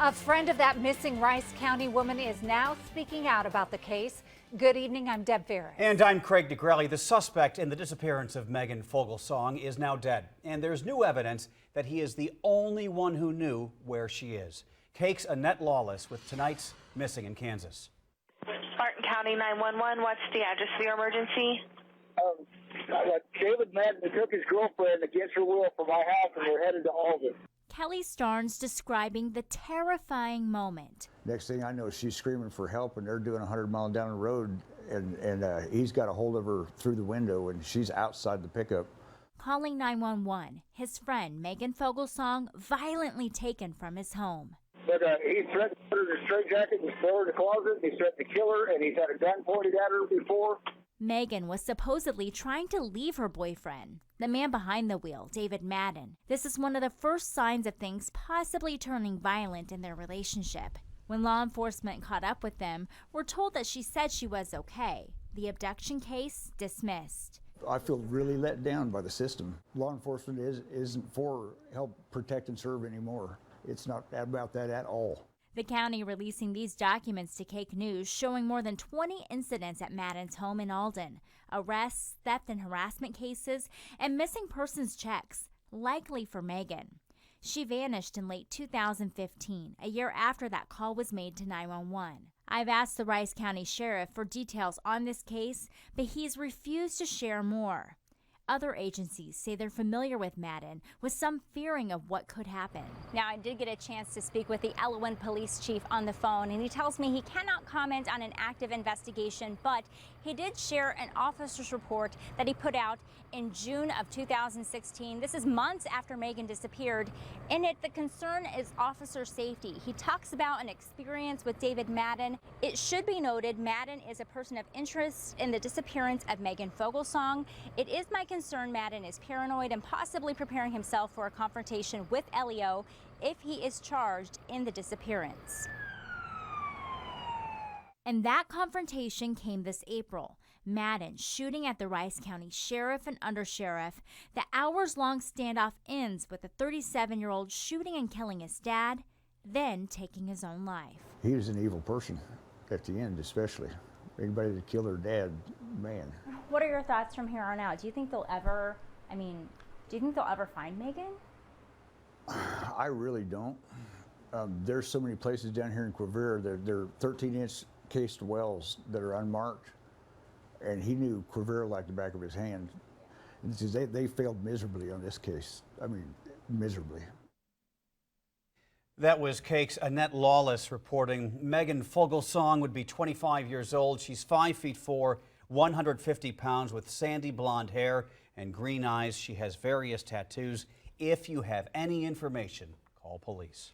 A friend of that missing Rice County woman is now speaking out about the case. Good evening, I'm Deb Ferris. And I'm Craig DeGrelli. The suspect in the disappearance of Megan Foglesong is now dead. And there's new evidence that he is the only one who knew where she is. Cake's Annette Lawless with tonight's Missing in Kansas. Martin County 911, what's the address for your emergency? David Madden took his girlfriend against her will from my house and we're headed to Alden. Kelly Starnes describing the terrifying moment. Next thing I know, she's screaming for help, and they're doing 100 miles down the road, and he's got a hold of her through the window, and she's outside the pickup. Calling 911, his friend Megan Foglesong violently taken from his home. But he threatened to put her in a straitjacket and throw her in the closet. He threatened to kill her, and he's had a gun pointed at her before. Megan was supposedly trying to leave her boyfriend, the man behind the wheel, David Madden. This is one of the first signs of things possibly turning violent in their relationship. When law enforcement caught up with them, we're told that she said she was okay. The abduction case dismissed. I feel really let down by the system. Law enforcement isn't for help protect and serve anymore. It's not about that at all. The county releasing these documents to Cake News showing more than 20 incidents at Madden's home in Alden. Arrests, theft and harassment cases, and missing persons checks, likely for Megan. She vanished in late 2015, a year after that call was made to 911. I've asked the Rice County Sheriff for details on this case, but he's refused to share more. Other agencies say they're familiar with Madden, with some fearing of what could happen. Now, I did get a chance to speak with the Elwyn police chief on the phone, and he tells me he cannot comment on an active investigation, but he did share an officer's report that he put out in June of 2016. This is months after Megan disappeared. In it, the concern is officer safety. He talks about an experience with David Madden. It should be noted, Madden is a person of interest in the disappearance of Megan Foglesong. It is my concern Madden is paranoid and possibly preparing himself for a confrontation with LEO if he is charged in the disappearance. And that confrontation came this April. Madden shooting at the Rice County Sheriff and Undersheriff. The hours-long standoff ends with the 37-year-old shooting and killing his dad, then taking his own life. He was an evil person at the end, especially. Anybody that killed her dad, man. What are your thoughts from here on out? Do you think they'll ever, find Megan? I really don't. There's so many places down here in Quivira that they're 13-inch cased wells that are unmarked, and he knew Quivira like the back of his hand. They failed miserably on this case. I mean, miserably. That was Cake's Annette Lawless reporting. Megan Foglesong would be 25 years old. She's 5'4", 150 pounds with sandy blonde hair and green eyes. She has various tattoos. If you have any information, call police.